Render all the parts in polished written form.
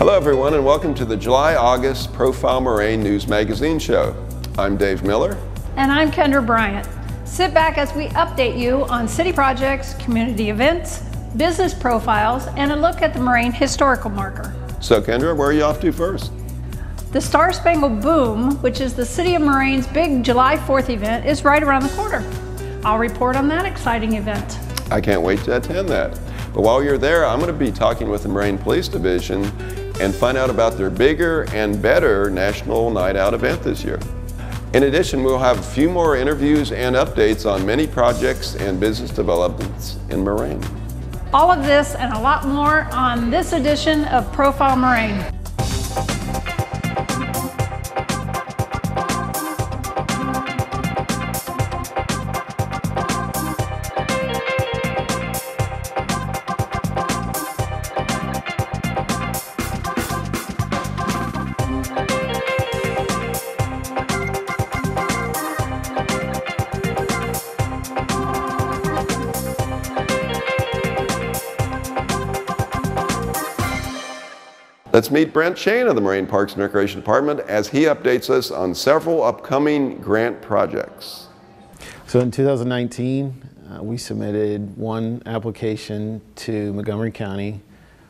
Hello everyone, and welcome to the July-August Profile Moraine News Magazine Show. I'm Dave Miller. And I'm Kendra Bryant. Sit back as we update you on city projects, community events, business profiles, and a look at the Moraine historical marker. So Kendra, where are you off to first? The Star Spangled Boom, which is the City of Moraine's big July 4th event, is right around the corner. I'll report on that exciting event. I can't wait to attend that. But while you're there, I'm going to be talking with the Moraine Police Division and find out about their bigger and better National Night Out event this year. In addition, we'll have a few more interviews and updates on many projects and business developments in Moraine. All of this and a lot more on this edition of Profile Moraine. Let's meet Brent Shane of the Moraine Parks and Recreation Department as he updates us on several upcoming grant projects. So in 2019, we submitted one application to Montgomery County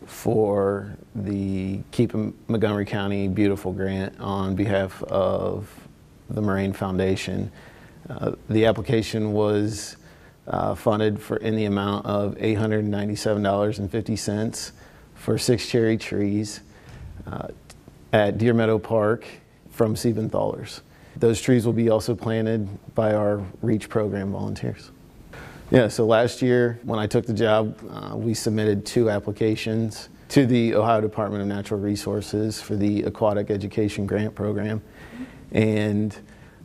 for the Keep Montgomery County Beautiful grant on behalf of the Moraine Foundation. The application was funded in the amount of $897.50 for 6 cherry trees at Deer Meadow Park from Siebenthalers. Those trees will be also planted by our REACH program volunteers. Yeah, so last year when I took the job, we submitted 2 applications to the Ohio Department of Natural Resources for the Aquatic Education Grant Program. And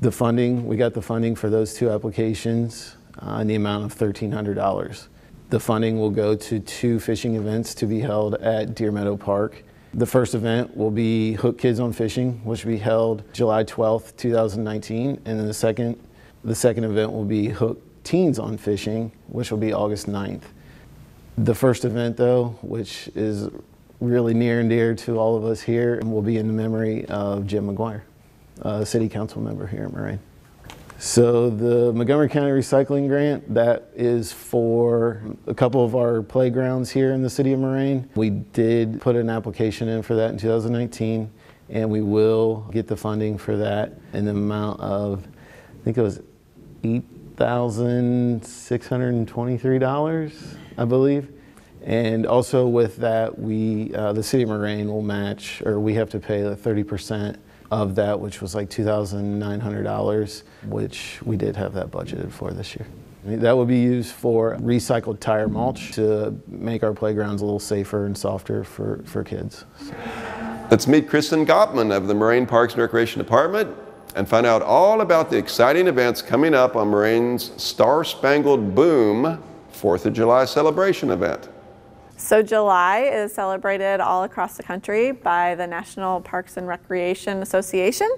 the funding, we got the funding for those 2 applications in the amount of $1,300. The funding will go to 2 fishing events to be held at Deer Meadow Park. The first event will be Hook Kids on Fishing, which will be held July 12th, 2019. And then the second event will be Hook Teens on Fishing, which will be August 9th. The first event though, which is really near and dear to all of us here, will be in the memory of Jim McGuire, a city council member here at Moraine. So the Montgomery County Recycling Grant, that is for a couple of our playgrounds here in the city of Moraine. We did put an application in for that in 2019, and we will get the funding for that in the amount of, I think it was $8,623, I believe. And also with that, the city of Moraine will match, or we have to pay 30% of that, which was like $2,900, which we did have that budgeted for this year. That will be used for recycled tire mulch to make our playgrounds a little safer and softer for kids. Let's meet Kristin Gottman of the Moraine Parks and Recreation Department and find out all about the exciting events coming up on Moraine's Star Spangled Boom 4th of July celebration event. So July is celebrated all across the country by the National Parks and Recreation Association,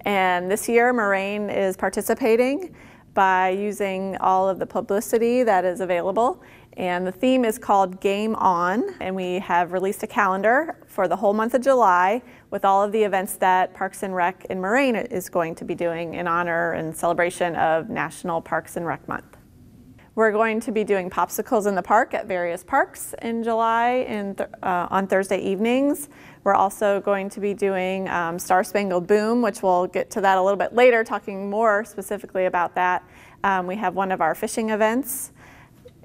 and this year Moraine is participating by using all of the publicity that is available, and the theme is called Game On, and we have released a calendar for the whole month of July with all of the events that Parks and Rec in Moraine is going to be doing in honor and celebration of National Parks and Rec Month. We're going to be doing popsicles in the park at various parks in July on Thursday evenings. We're also going to be doing Star Spangled Boom, which we'll get to that a little bit later, talking more specifically about that. We have one of our fishing events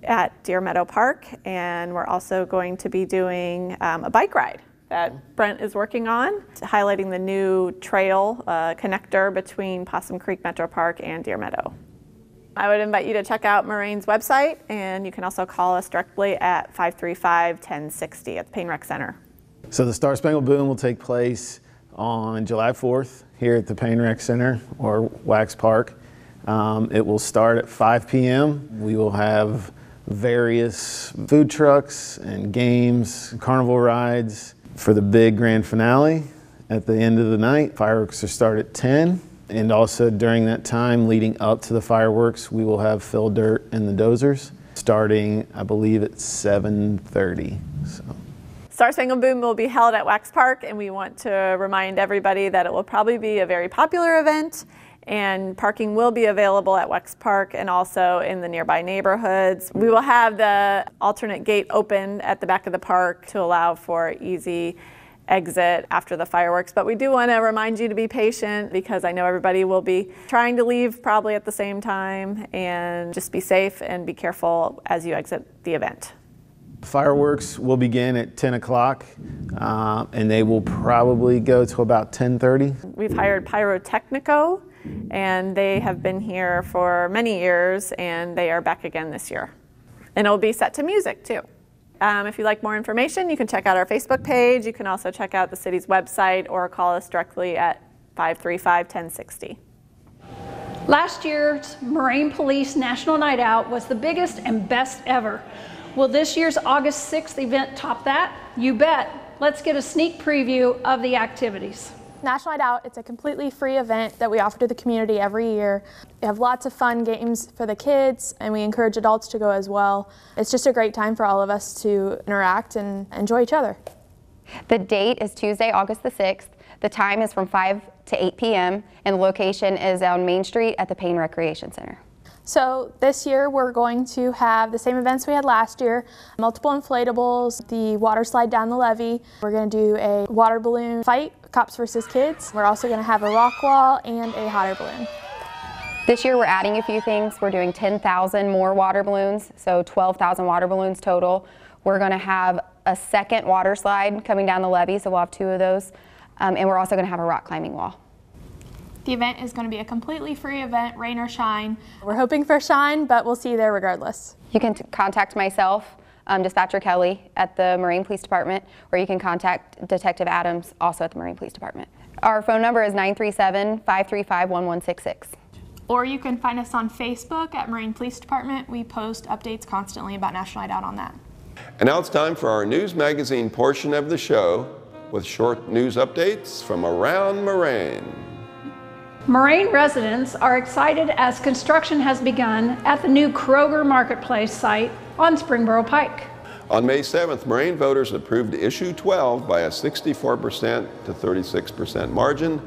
at Deer Meadow Park, and we're also going to be doing a bike ride that Brent is working on, highlighting the new trail connector between Possum Creek Metro Park and Deer Meadow. I would invite you to check out Moraine's website, and you can also call us directly at 535-1060 at the Payne Rec Center. So the Star Spangled Boom will take place on July 4th here at the Payne Rec Center, or Wax Park. It will start at 5 p.m. We will have various food trucks and games, carnival rides for the big grand finale at the end of the night. Fireworks will start at 10. And also during that time leading up to the fireworks, we will have fill dirt in the dozers starting, I believe, at 7:30. Star Spangled Boom will be held at Wax Park, and we want to remind everybody that it will probably be a very popular event, and parking will be available at Wax Park and also in the nearby neighborhoods. We will have the alternate gate open at the back of the park to allow for easy exit after the fireworks, but we do want to remind you to be patient because I know everybody will be trying to leave probably at the same time, and just be safe and be careful as you exit the event. Fireworks will begin at 10 o'clock and they will probably go to about 10:30. We've hired Pyrotechnico, and they have been here for many years, and they are back again this year. And it'll be set to music too. If you'd like more information, you can check out our Facebook page. You can also check out the city's website or call us directly at 535-1060. Last year's Moraine Police National Night Out was the biggest and best ever. Will this year's August 6th event top that? You bet. Let's get a sneak preview of the activities. National Night Out, it's a completely free event that we offer to the community every year. We have lots of fun games for the kids, and we encourage adults to go as well. It's just a great time for all of us to interact and enjoy each other. The date is Tuesday, August the 6th. The time is from 5 to 8 p.m. and the location is on Main Street at the Payne Recreation Center. So this year we're going to have the same events we had last year, multiple inflatables, the water slide down the levee. We're going to do a water balloon fight, cops versus kids. We're also going to have a rock wall and a hot air balloon. This year we're adding a few things. We're doing 10,000 more water balloons, so 12,000 water balloons total. We're going to have a second water slide coming down the levee, so we'll have 2 of those. And we're also going to have a rock climbing wall. The event is going to be a completely free event, rain or shine. We're hoping for shine, but we'll see you there regardless. You can contact myself, Dispatcher Kelly at the Moraine Police Department, or you can contact Detective Adams, also at the Moraine Police Department. Our phone number is 937-535-1166. Or you can find us on Facebook at Moraine Police Department. We post updates constantly about National Night Out on that. And now it's time for our news magazine portion of the show with short news updates from around Moraine. Moraine residents are excited as construction has begun at the new Kroger Marketplace site on Springboro Pike. On May 7th, Moraine voters approved Issue 12 by a 64% to 36% margin,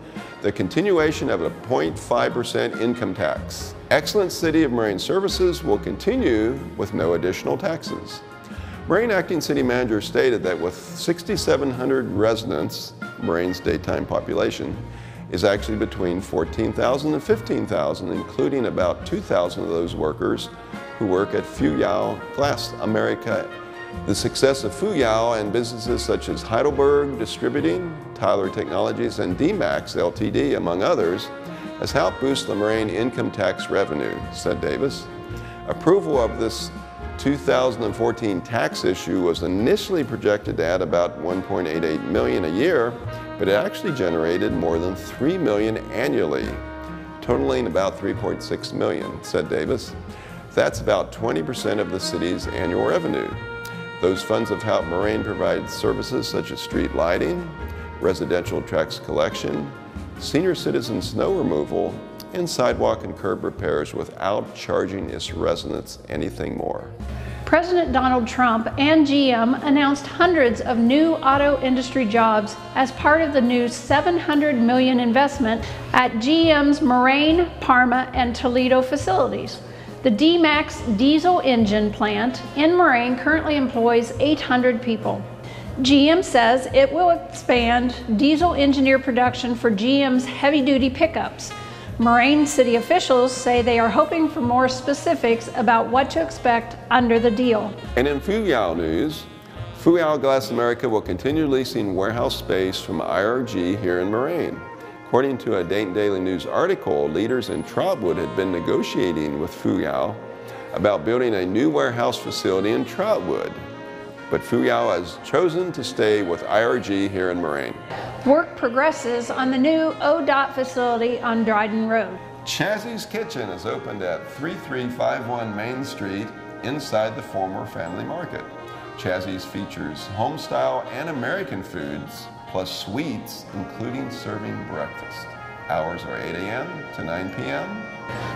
the continuation of a 0.5% income tax. Excellent City of Moraine services will continue with no additional taxes. Moraine Acting City Manager stated that with 6,700 residents, Moraine's daytime population is actually between 14,000 and 15,000, including about 2,000 of those workers who work at Fuyao Glass America. The success of Fuyao and businesses such as Heidelberg Distributing, Tyler Technologies, and DMAX Ltd., among others, has helped boost the Moraine income tax revenue, said Davis. Approval of this 2014 tax issue was initially projected to add about $1.88 million a year, but it actually generated more than $3 million annually, totaling about $3.6 million, said Davis. That's about 20% of the city's annual revenue. Those funds have helped Moraine provide services such as street lighting, residential trash collection, senior citizen snow removal, and sidewalk and curb repairs without charging its residents anything more. President Donald Trump and GM announced hundreds of new auto industry jobs as part of the new $700 million investment at GM's Moraine, Parma, and Toledo facilities. The D-Max diesel engine plant in Moraine currently employs 800 people. GM says it will expand diesel engineer production for GM's heavy-duty pickups. Moraine city officials say they are hoping for more specifics about what to expect under the deal. And in Fuyao news, Fuyao Glass America will continue leasing warehouse space from IRG here in Moraine. According to a Dayton Daily News article, leaders in Trotwood had been negotiating with Fuyao about building a new warehouse facility in Trotwood. But Fuyao has chosen to stay with IRG here in Moraine. Work progresses on the new ODOT facility on Dryden Road. Chazzy's Kitchen is opened at 3351 Main Street inside the former Family Market. Chazzy's features home-style and American foods, plus sweets, including serving breakfast. Hours are 8 a.m. to 9 p.m.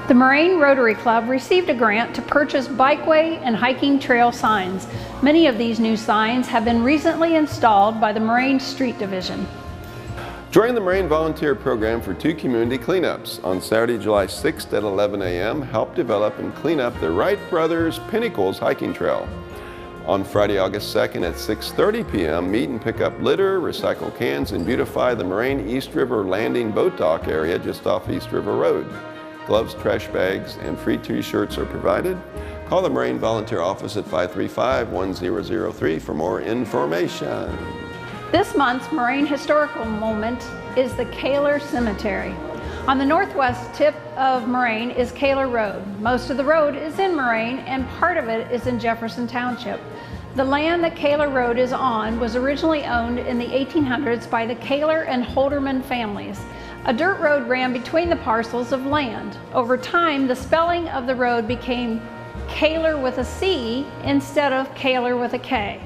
The Moraine Rotary Club received a grant to purchase bikeway and hiking trail signs. Many of these new signs have been recently installed by the Moraine Street Division. Join the Moraine Volunteer Program for 2 community cleanups. On Saturday, July 6th at 11 a.m., help develop and clean up the Wright Brothers Pinnacles hiking trail. On Friday, August 2nd at 6:30 p.m., meet and pick up litter, recycle cans, and beautify the Moraine East River Landing Boat Dock area just off East River Road. Gloves, trash bags, and free t-shirts are provided. Call the Moraine Volunteer Office at 535-1003 for more information. This month's Moraine historical moment is the Kaler Cemetery. On the northwest tip of Moraine is Kaler Road. Most of the road is in Moraine and part of it is in Jefferson Township. The land that Kaler Road is on was originally owned in the 1800s by the Kaler and Holderman families. A dirt road ran between the parcels of land. Over time, the spelling of the road became Kaler with a C instead of Kaler with a K.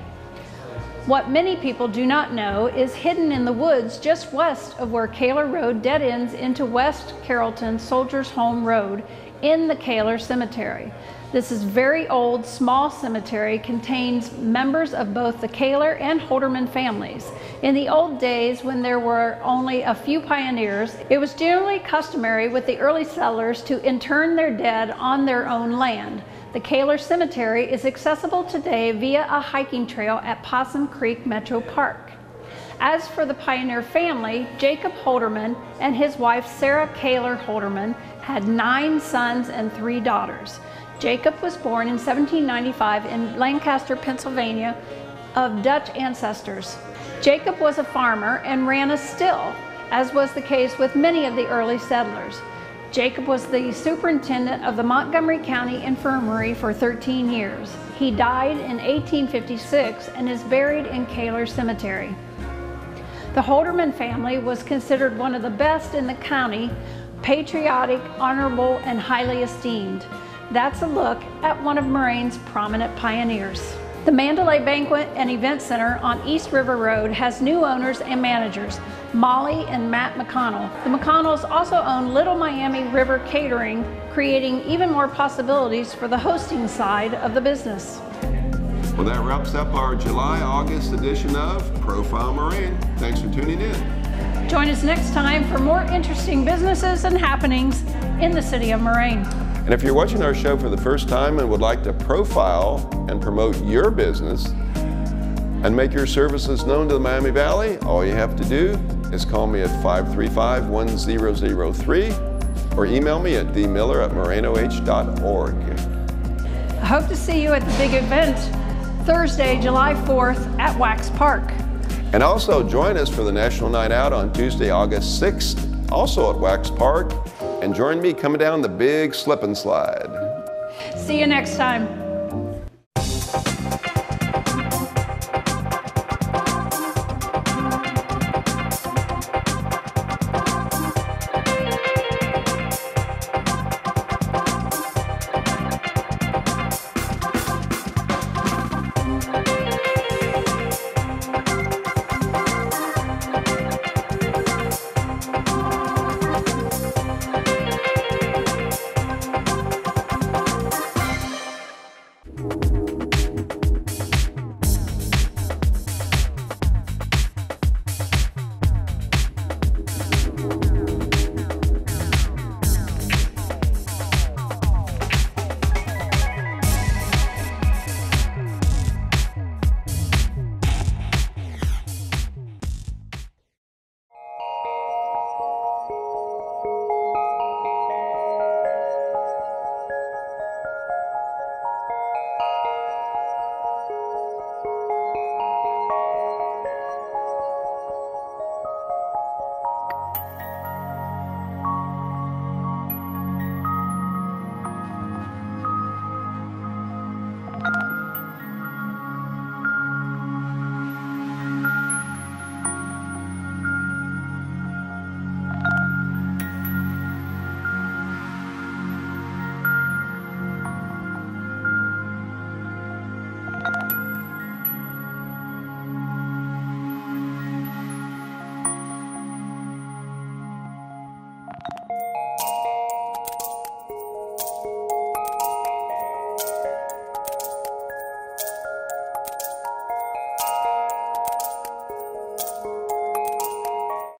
What many people do not know is hidden in the woods just west of where Kaler Road dead ends into West Carrollton Soldiers Home Road in the Kaler Cemetery. This is very old, small cemetery, contains members of both the Kaler and Holderman families. In the old days, when there were only a few pioneers, it was generally customary with the early settlers to intern their dead on their own land. The Kaler Cemetery is accessible today via a hiking trail at Possum Creek Metro Park. As for the pioneer family, Jacob Holderman and his wife Sarah Kaler Holderman had 9 sons and 3 daughters. Jacob was born in 1795 in Lancaster, Pennsylvania, of Dutch ancestors. Jacob was a farmer and ran a still, as was the case with many of the early settlers. Jacob was the superintendent of the Montgomery County Infirmary for 13 years. He died in 1856 and is buried in Kaler Cemetery. The Holderman family was considered one of the best in the county, patriotic, honorable, and highly esteemed. That's a look at one of Moraine's prominent pioneers. The Mandalay Banquet and Event Center on East River Road has new owners and managers, Molly and Matt McConnell. The McConnells also own Little Miami River Catering, creating even more possibilities for the hosting side of the business. Well, that wraps up our July-August edition of Profile Moraine. Thanks for tuning in. Join us next time for more interesting businesses and happenings in the city of Moraine. And if you're watching our show for the first time and would like to profile and promote your business and make your services known to the Miami Valley, all you have to do is call me at 535-1003 or email me at dmiller@morainoh.org. I hope to see you at the big event Thursday, July 4th at Wax Park. And also join us for the National Night Out on Tuesday, August 6th, also at Wax Park. And join me coming down the big slip and slide. See you next time.